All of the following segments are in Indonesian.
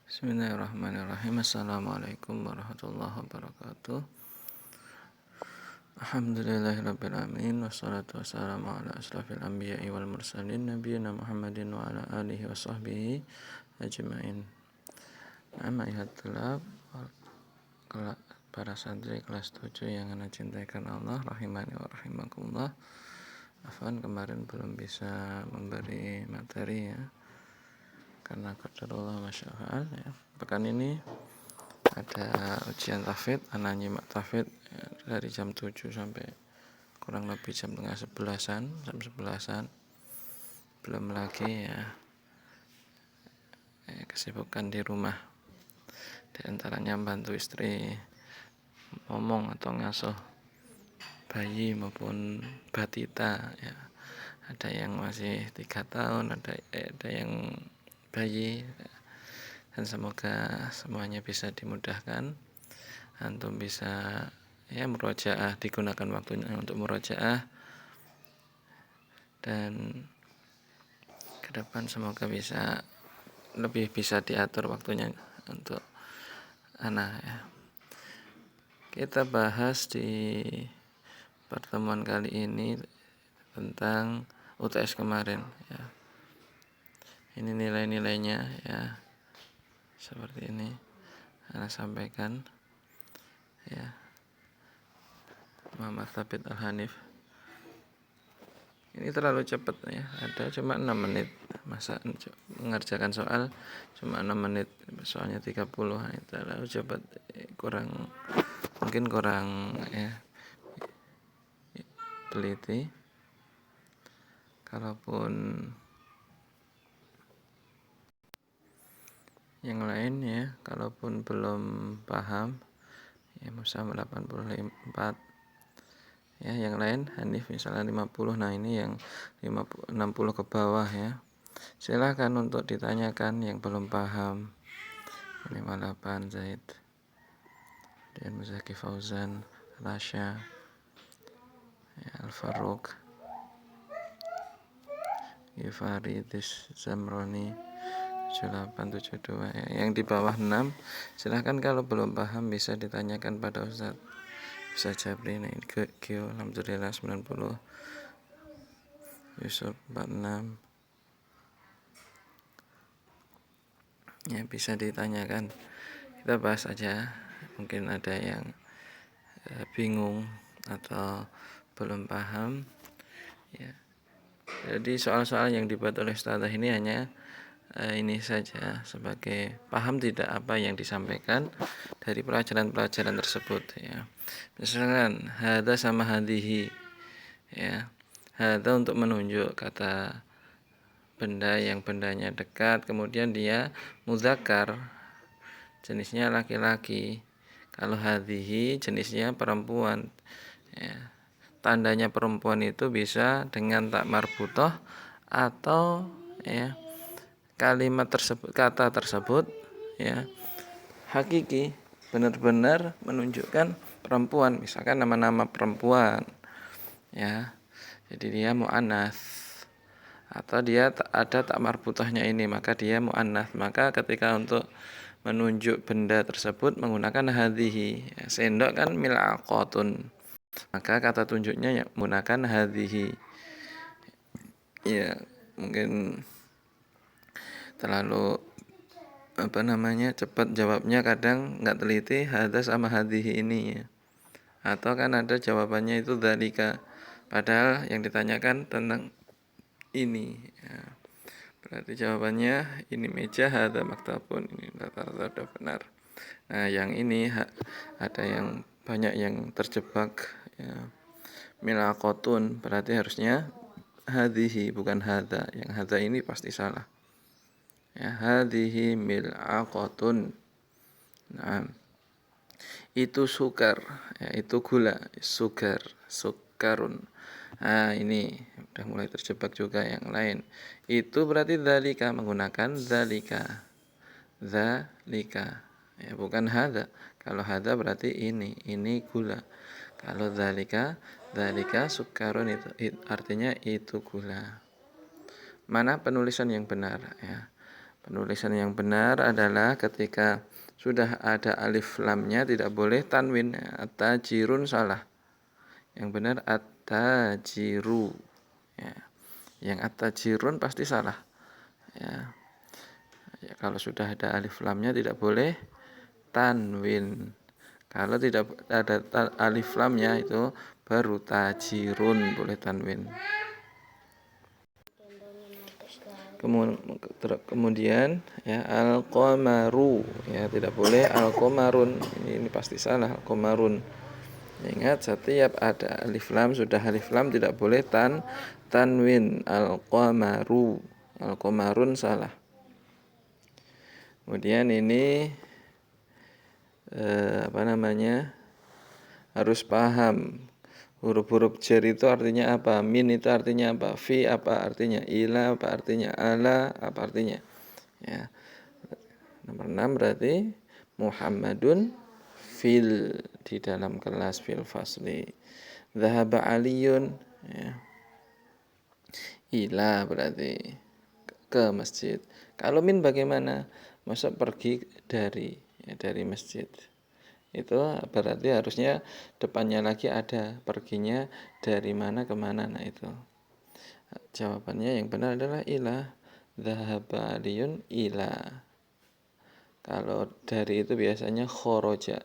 Bismillahirrahmanirrahim. Assalamualaikum warahmatullahi wabarakatuh. Alhamdulillahirabbil alamin wassalatu wassalamu ala asrofil anbiya'i wal mursalin nabiyina Muhammadin wa ala alihi wa sahbihi ajmain. Amma ihadullah para santri kelas 7 yang ana cintakan Allah rahimani wa rahimakumullah. Afwan, kemarin belum bisa memberi materi ya, karena qadarullah masyaallah ya. Pekan ini ada ujian tahfidz, ana nyimak tahfidz ya, dari jam 7 sampai kurang lebih jam tengah 11-an, jam 11-an. Belum lagi ya kesibukan di rumah. Di antaranya bantu istri ngomong atau ngasuh bayi maupun batita ya. Ada yang masih 3 tahun, ada yang bayi ya. Dan semoga semuanya bisa dimudahkan, antum bisa ya murojaah, digunakan waktunya untuk murojaah, dan ke depan semoga lebih bisa diatur waktunya untuk anak ya. Kita bahas di pertemuan kali ini tentang UTS kemarin ya. Ini nilai-nilainya ya, seperti ini ana sampaikan ya. Muhammad Thabit Al-Hanif. Ini terlalu cepat ya, ada cuma 6 menit masa mengerjakan soal cuma 6 menit, soalnya 30. Ini terlalu cepat, mungkin kurang ya teliti. Kalaupun yang lain ya, kalaupun belum paham ya, Musam 84 ya, yang lain Hanif misalnya 50. Nah ini yang 60 ke bawah ya, silakan untuk ditanyakan yang belum paham. 58 Zaid dan Muzaki Fauzan, Rasya ya, Al-Faruq, Gifaridis Zamroni 7872 ya. Yang di bawah 6 silahkan kalau belum paham bisa ditanyakan pada Ustaz Jabri. Nah, Gio alhamdulillah 90, Yusuf 46 ya, bisa ditanyakan, kita bahas aja. Mungkin ada yang bingung atau belum paham ya. Jadi soal-soal yang dibuat oleh Ustazah ini hanya ini saja, sebagai paham tidak apa yang disampaikan dari pelajaran-pelajaran tersebut ya. Misalkan hada sama hadihi ya. Hada untuk menunjuk kata benda yang bendanya dekat, kemudian dia muzakkar, jenisnya laki-laki. Kalau hadihi jenisnya perempuan ya. Tandanya perempuan itu bisa dengan tak marbutah atau ya kalimat tersebut, kata tersebut ya hakiki, benar-benar menunjukkan perempuan, misalkan nama-nama perempuan ya, jadi dia muannats, atau dia ada tak marbutahnya ini, maka dia muannats. Maka ketika untuk menunjuk benda tersebut menggunakan hadhihi ya, sendok kan milaqatun, maka kata tunjuknya ya menggunakan hadhihi ya. Mungkin terlalu cepat jawabnya, kadang nggak teliti hadza sama hadhihi ini ya. Atau kan ada jawabannya itu dzalika, padahal yang ditanyakan tentang ini ya. Berarti jawabannya ini meja, hadza maktabun, ini rata-rata sudah benar. Nah yang ini ada yang banyak yang terjebak ya, milaqatun, berarti harusnya hadhihi bukan hadza. Yang hadza ini pasti salah ya, hadhihi milaqatun. Nah, itu sukar ya, itu gula, sukarun. Nah ini udah mulai terjebak juga yang lain. Itu berarti dzalika, menggunakan dzalika ya, bukan hadza. Kalau hadza berarti ini gula. Kalau dzalika sukarun, itu artinya itu gula. Mana penulisan yang benar ya? Penulisan yang benar adalah ketika sudah ada alif lamnya tidak boleh tanwin. At-tajirun salah. Yang benar at-tajiru. Ya. Yang at-tajirun pasti salah. Ya. Ya, kalau sudah ada alif lamnya tidak boleh tanwin. Kalau tidak ada alif lamnya itu baru tajirun boleh tanwin. Kemudian ya al-qamaru, ya tidak boleh al-qamarun. Ini pasti salah, al-qamarun. Ingat, setiap ada alif lam, sudah alif lam tidak boleh tanwin. Al-qamaru, al-qamarun salah. Kemudian ini harus paham huruf-huruf jar itu artinya apa, min itu artinya apa, fi apa artinya, ila apa artinya, ala apa artinya. Ya. Nomor 6 berarti Muhammadun fil, di dalam kelas, fil fasli. Dhahaba aliyun, ya. Ila berarti ke masjid. Kalau min bagaimana? Masa pergi dari, ya, dari masjid. Itu berarti harusnya depannya lagi ada perginya dari mana ke mana. Nah itu jawabannya yang benar adalah ila. Dhahaba aliyun ila. Kalau dari itu biasanya khoroja,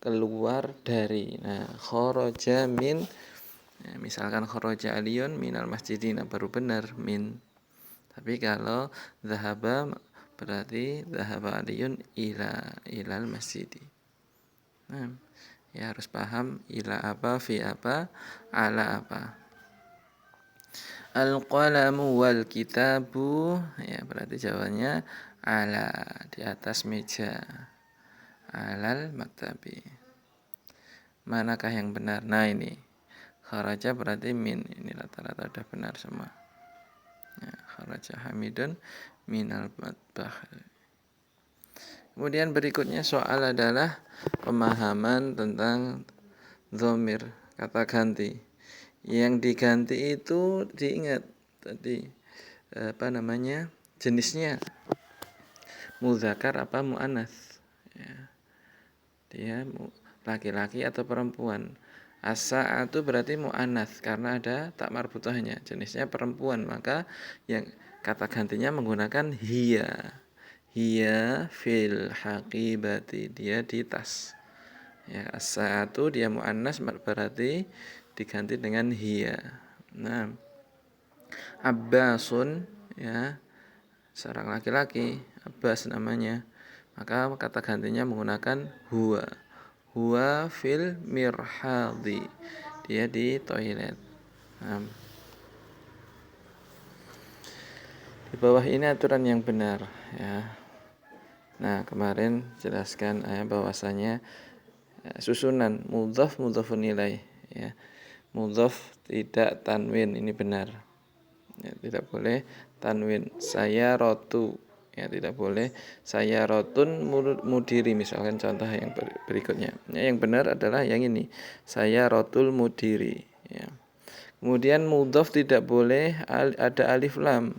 keluar dari. Nah khoroja min, ya, misalkan khoroja aliyun minal masjidina, baru benar min. Tapi kalau dhahaba berarti dhahaba aliyun ilal masjidi. Nah, ya harus paham ila apa, fi apa, ala apa. Al-qalamu wal kitabu, ya berarti jawabannya ala, di atas meja. Alal maktabi. Manakah yang benar? Nah ini kharaja berarti min. Ini rata-rata udah benar semua. Ya, kharaja hamidun minal matbah. Kemudian berikutnya soal adalah pemahaman tentang dhamir, kata ganti. Yang diganti itu diingat tadi jenisnya mudzakar apa muannats. Ya. Dia laki-laki atau perempuan. As-sa'atu berarti muannats karena ada tak marbutahnya, jenisnya perempuan, maka yang kata gantinya menggunakan hiya. Hiya fil haqibati, dia di tas. Ya, as-sa'atu dia muannats berarti diganti dengan hiya. Nah, Abbasun, ya, seorang laki-laki, Abbas namanya. Maka kata gantinya menggunakan huwa. Huwa fil mirhadi, dia di toilet. Nah, di bawah ini aturan yang benar, ya. Nah, kemarin jelaskan bahwasanya susunan mudhaf mudhafun ilaih, ya. Mudhaf tidak tanwin, ini benar. Ya, tidak boleh tanwin. Saya rotu, ya tidak boleh saya rotun mudiri, misalkan contoh yang berikutnya. Ya, yang benar adalah yang ini, saya rotul mudiri, ya. Kemudian mudhaf tidak boleh ada alif lam.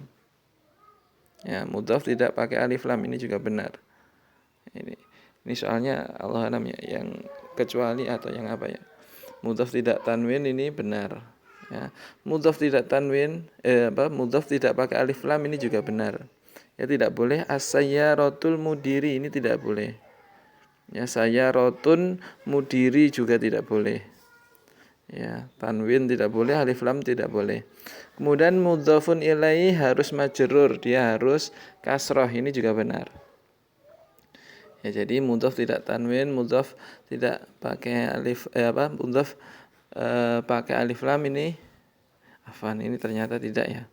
Ya, mudhaf tidak pakai alif lam, ini juga benar. Ini soalnya Allah alam ya, yang kecuali atau yang apa ya. Mudhaf tidak tanwin ini benar. Ya, mudhaf tidak tanwin, mudhaf tidak pakai alif lam ini juga benar. Ya tidak boleh as-sayyaratul mudiri, ini tidak boleh. Ya, sayyarotun mudiri juga tidak boleh. Ya, tanwin tidak boleh, alif lam tidak boleh. Kemudian mudhafun ilaihi harus majrur, dia harus kasroh, ini juga benar. Ya, jadi mudhaf tidak tanwin, mudhaf tidak pakai alif mudhaf pakai alif lam ini afwan, ini ternyata tidak ya.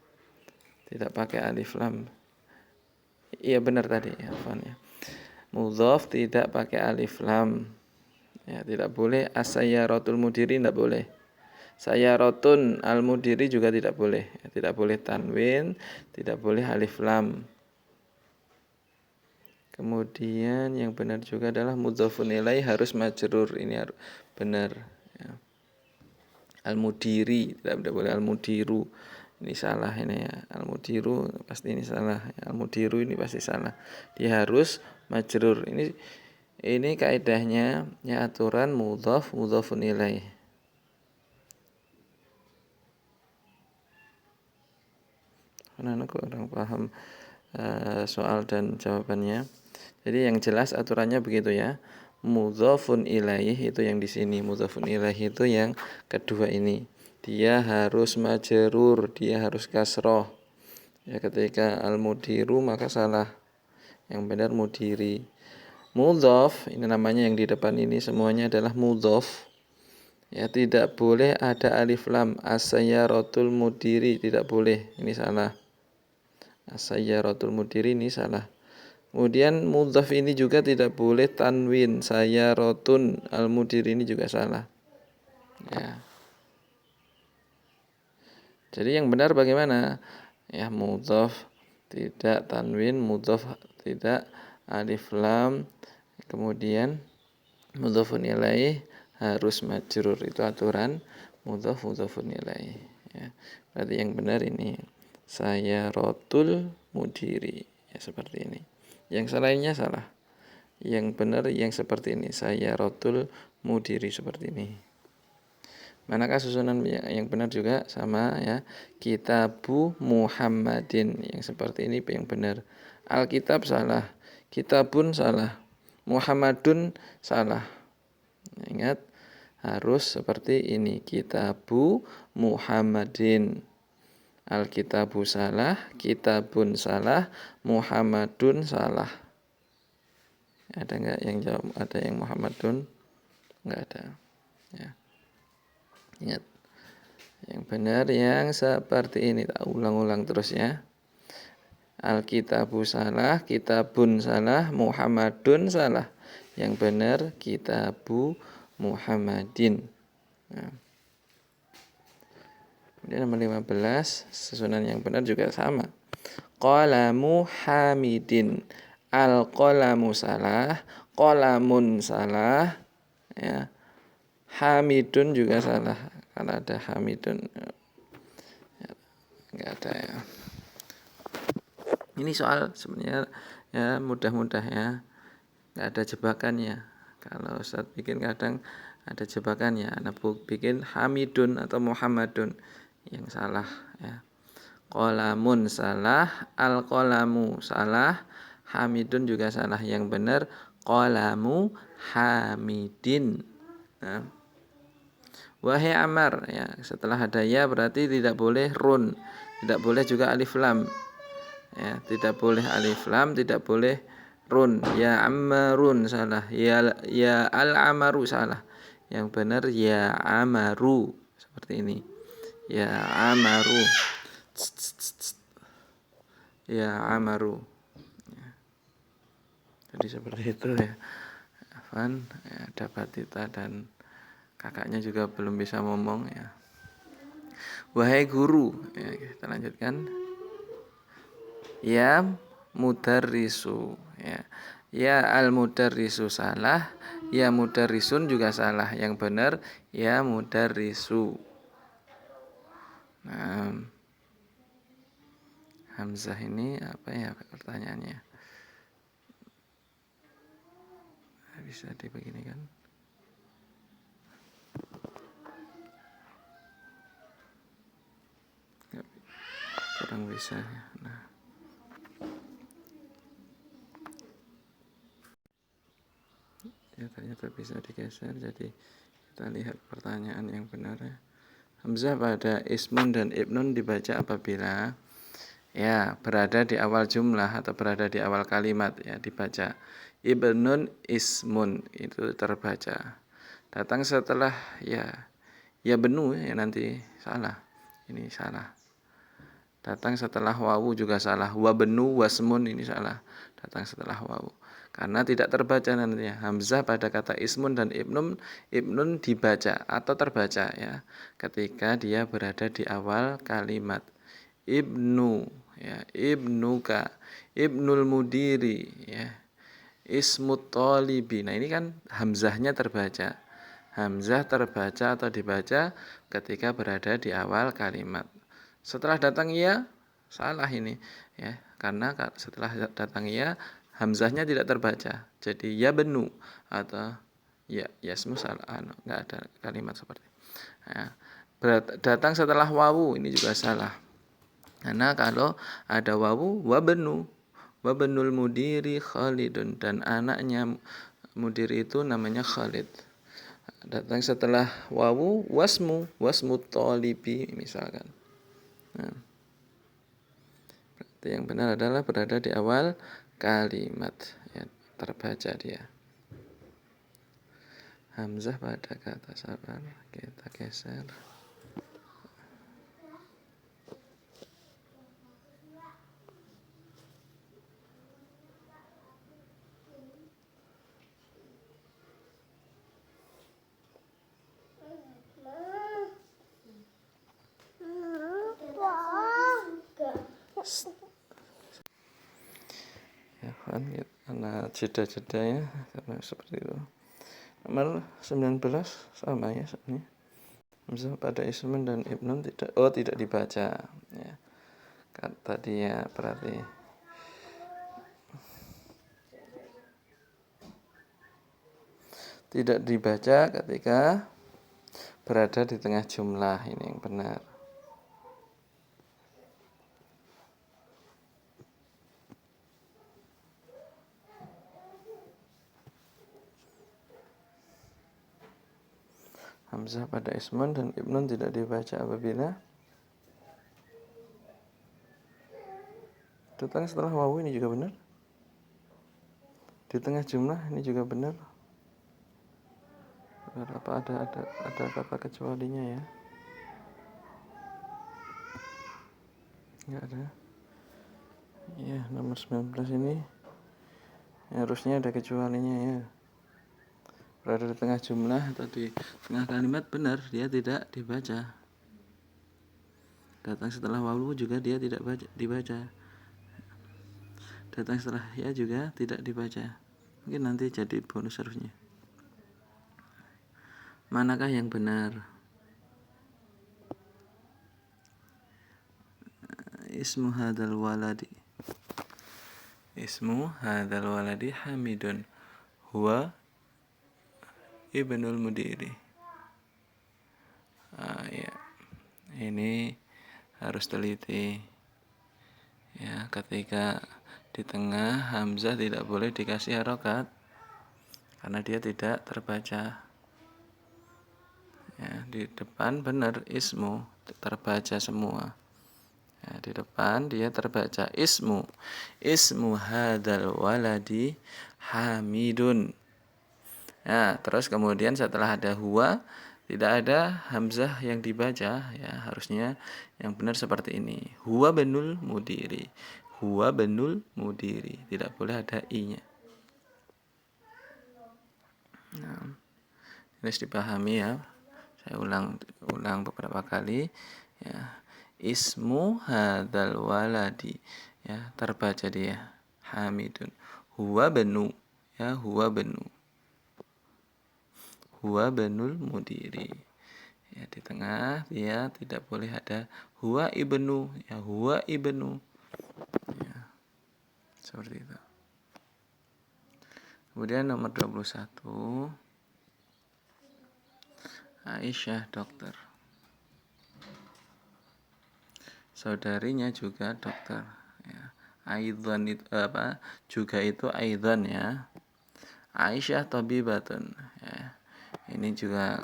Tidak pakai alif lam. Iya benar tadi, afwan ya. Mudhaf tidak pakai alif lam. Ya, tidak boleh as-sayyaratul mudiri, tidak boleh. Sayyarotun al-mudiri juga tidak boleh. Ya, tidak boleh tanwin, tidak boleh alif lam. Kemudian yang benar juga adalah mudhafun ilaihi harus majrur, ini harus benar, ya. Al-mudiri tidak boleh al-mudiru, ini salah ini ya. Al-mudiru pasti ini salah. Al-mudiru ini pasti salah. Dia harus majrur. Ini kaidahnya ya, aturan mudhaf mudhafun ilaih. Karena aku kurang paham soal dan jawabannya. Jadi yang jelas aturannya begitu ya. Mudhafun ilaih itu yang di sini. Mudhafun ilaih itu yang kedua ini. Dia harus majrur, dia harus kasroh. Ya, ketika al-mudiru maka salah. Yang benar mudiri. Mudhaf ini namanya yang di depan ini semuanya adalah mudhaf. Ya, tidak boleh ada alif lam. As-sayyaratul mudiri tidak boleh. Ini salah. As-sayyaratul mudiri ini salah. Kemudian mudhaf ini juga tidak boleh tanwin. Sayyaratun al-mudiri ini juga salah. Ya. Jadi yang benar bagaimana? Ya, mudhaf tidak tanwin, mudhaf tidak alif lam. Kemudian mudhafun ilaih harus majrur. Itu aturan mudhaf mudhafun ilaih. Ya. Berarti yang benar ini sayyaratul mudiri. Ya, seperti ini. Yang lainnya salah. Yang benar yang seperti ini. Sayyaratul mudiri seperti ini. Manakah susunan yang benar juga sama ya. Kitabu Muhammadin yang seperti ini yang benar. Alkitab salah. Kitabun salah. Muhammadun salah. Ingat harus seperti ini. Kitabu Muhammadin. Alkitabu salah, kitabun salah, Muhammadun salah. Ada enggak yang jawab? Ada yang Muhammadun? Enggak ada. Ya. Ingat. Yang benar yang seperti ini. Tak ulang-ulang terus ya. Alkitabu salah, kitabun salah, Muhammadun salah. Yang benar kitabu Muhammadin. Nah. Kemudian nomor 15, susunan yang benar juga sama. Qalamu hamidin. Al-qalamu salah, qalamun salah, ya. Hamidun juga salah. Kalau ada hamidun ya, enggak ada ya. Ini soal sebenarnya ya mudah-mudah ya. Enggak ada jebakannya. Kalau Ustaz bikin kadang ada jebakannya. Anak bikin hamidun atau Muhammadun yang salah ya. Qalamun salah, al-qalamu salah, hamidun juga salah. Yang benar qalamu hamidin. Nah. Wahai Ammar ya, setelah ada ya berarti tidak boleh run, tidak boleh juga alif lam. Ya, tidak boleh alif lam, tidak boleh run. Ya Ammarun salah, ya al-amaru salah. Yang benar ya amaru seperti ini. Ya amaru. Ya amaru. Ya. Jadi seperti itu ya. Afan ya, ada Batita dan kakaknya juga belum bisa ngomong ya. Wahai guru ya, kita lanjutkan. Ya mudarrisu ya. Ya al-mudarrisu salah, ya mudarrisun juga salah. Yang benar ya mudarrisu. Nah, Hamzah ini apa ya pertanyaannya? Bisa dibeginikan. Kurang bisa ya. Nah. Ya ternyata bisa digeser, jadi kita lihat pertanyaan yang benar ya. Hamzah pada ismun dan ibnun dibaca apabila ya berada di awal jumlah atau berada di awal kalimat ya dibaca. Ibnun ismun itu terbaca. Datang setelah ya benu ya nanti salah. Ini salah. Datang setelah wawu juga salah. Wabenu wasmun ini salah. Datang setelah wawu. Karena tidak terbaca nantinya. Hamzah pada kata ismun dan ibnun dibaca atau terbaca ya ketika dia berada di awal kalimat. Ibnu ya, ibnuka, ibnul mudiri ya. Ismut tolibi. Nah, ini kan hamzahnya terbaca. Hamzah terbaca atau dibaca ketika berada di awal kalimat. Setelah datang ya, salah ini ya, karena setelah datang ya hamzahnya tidak terbaca. Jadi ya benu atau ya yasmu salah, nggak ada kalimat seperti. Nah, datang setelah wawu ini juga salah. Karena kalau ada wawu wabenu, wabenul mudiri Khalidun, dan anaknya mudiri itu namanya Khalid. Datang setelah wawu wasmu tolibi misalkan. Nah, yang benar adalah berada di awal kalimat ya, terbaca dia. Hamzah pada kata sabar kita geser. Ya kan, karena jeda-jeda ya, karena seperti itu. Nomor 19 sama ya sebenarnya. Hamzah pada ismun dan ibnun tidak dibaca ya. Kan tadi ya berarti tidak dibaca ketika berada di tengah jumlah, ini yang benar. Hamzah pada ismun dan ibnun tidak dibaca apabila datang setelah wawu, ini juga benar. Di tengah jumlah ini juga benar. Apa ada kata kecualinya ya? Enggak ada. Ya, nomor 19 ini harusnya ada kecualinya ya. Berada di tengah jumlah atau di tengah kalimat benar, dia tidak dibaca. Datang setelah wawu juga dia tidak dibaca. Datang setelah ya juga tidak dibaca. Mungkin nanti jadi bonus harusnya. Manakah yang benar? Ismu hadal waladi. Ismu hadal waladi Hamidun. Huwa ibnul mudiri. Ya. Ini harus teliti. Ya, ketika di tengah hamzah tidak boleh dikasih harokat karena dia tidak terbaca. Ya, di depan benar ismu terbaca semua. Ya, di depan dia terbaca ismu hadal waladi Hamidun. Ya, terus kemudian setelah ada huwa tidak ada hamzah yang dibaca, ya harusnya yang benar seperti ini. Huwa benul mudiri. Huwa benul mudiri. Tidak boleh ada i-nya. Nah, ini harus dipahami ya. Saya ulang beberapa kali ya. Ismu hadzal waladi, ya terbaca dia Hamidun. Huwa benu, ya huwa benu. Huwa benul mudiri. Ya, di tengah dia tidak boleh ada huwa ibnu, ya huwa ibnu. Ya, seperti itu. Kemudian nomor 21, Aisyah dokter. Saudarinya juga dokter, ya. Aidzan itu juga itu aidzan ya. Aisyah tabibatun, ya. Ini juga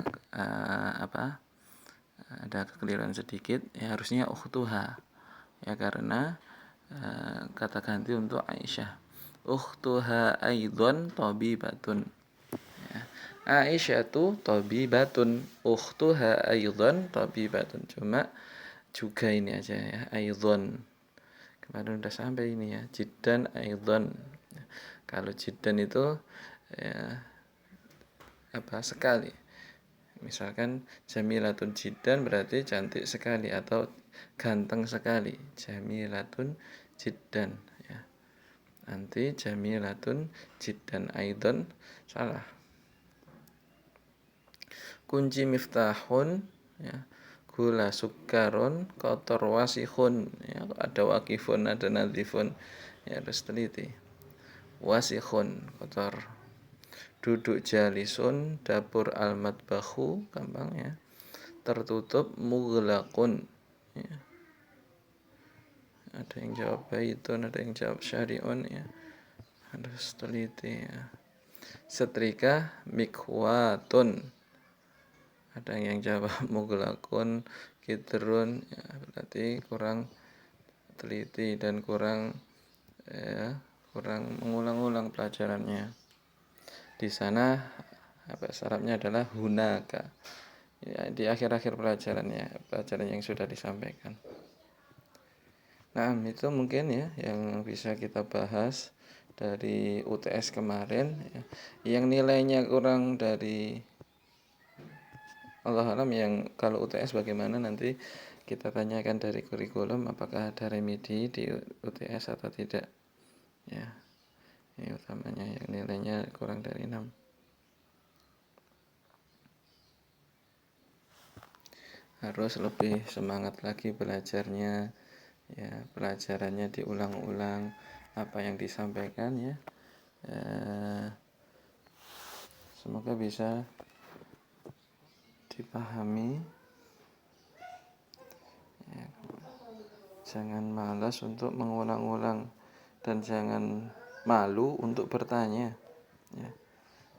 ada kekeliruan sedikit, ya harusnya ukhtuha, ya karena kata ganti untuk Aisyah. Ukhtuha aidzan tabibatun, ya. Aisyah tu tabibatun, ukhtuha aidzan tabibatun. Cuma juga ini aja ya, aidzan. Kemarin udah sampai ini ya, jiddan aidzan. Kalau jiddan itu ya sekali. Misalkan jamilatun jiddan berarti cantik sekali atau ganteng sekali. Jamilatun jiddan ya. Nanti jamilatun jiddan aidan salah. Kunci miftahun ya. gula, sukarun, kotor, wasihun, ya, ada wakifun, ada nadifun, ya harus teliti. Wasihun, kotor. Duduk jalisun, dapur al-matbahu, gampang ya. Tertutup, mughlaqun, ya. Ada yang jawab baitun, ada yang jawab syari'un, ya harus teliti ya. Setrika, mikhwatun, ada yang jawab mughlaqun, kitrun, ya berarti kurang teliti dan kurang mengulang-ulang pelajarannya. Di sana bahasa Arabnya adalah hunaka, ya, di akhir-akhir pelajaran yang sudah disampaikan. Nah, itu mungkin ya yang bisa kita bahas dari UTS kemarin ya. Yang nilainya kurang dari Allah alam, yang kalau UTS bagaimana nanti kita tanyakan dari kurikulum apakah ada remedi di UTS atau tidak. Ya. Ini utamanya yang nilainya kurang dari 6. Harus lebih semangat lagi belajarnya, ya pelajarannya diulang-ulang apa yang disampaikan ya. Semoga bisa dipahami ya. Jangan malas untuk mengulang-ulang dan jangan malu untuk bertanya ya.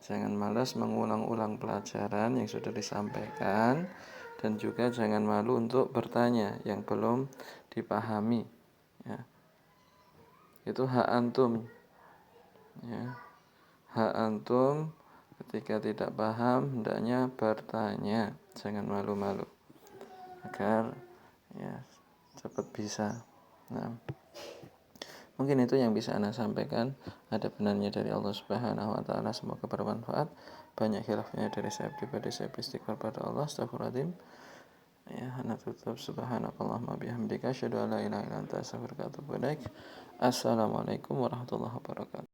Jangan malas mengulang-ulang pelajaran yang sudah disampaikan, dan juga jangan malu untuk bertanya yang belum dipahami ya. Itu hak antum ya. Hak antum ketika tidak paham hendaknya bertanya, jangan malu-malu agar ya cepat bisa. Nah, mungkin itu yang bisa Anda sampaikan. Ada benarnya dari Allah Subhanahu wa taala, semoga bermanfaat. Banyak khilafnya dari saya pribadi, saya beristighfar pada Allah. Astagfirullahaladzim. Ya, Anda tutup subhanakallahumma bihamdika asyhadu an la ilaha illa anta astaghfiruka wa atubu ilaik. Assalamualaikum warahmatullahi wabarakatuh.